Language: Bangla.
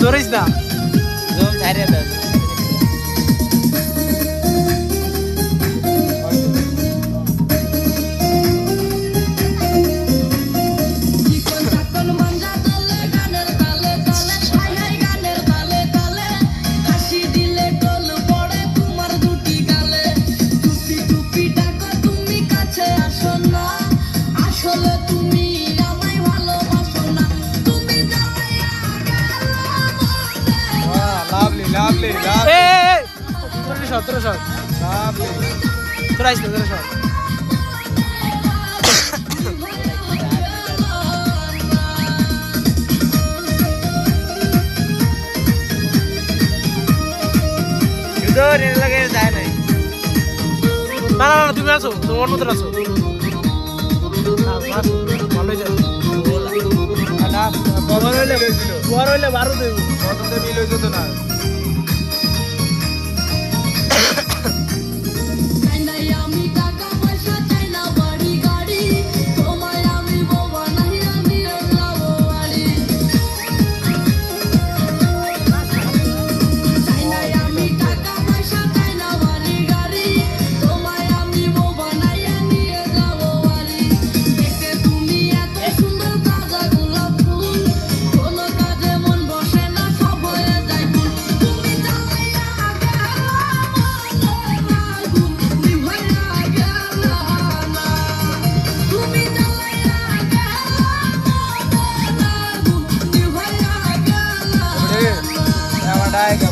ধরিস না জোন ছাড়িয়ে দাও Lovely, lovely. তোরা সব Lovely. তোরা আসলে তোরা সব ইদর এর লাগে যায় নাই না না না তুমি আছো তোমার মতো আছো ভালোই যাবে না বদল হইলে হয়েছিল তোমার হইলে 12 দেব বদলতে মিল হইতো তো না आएगा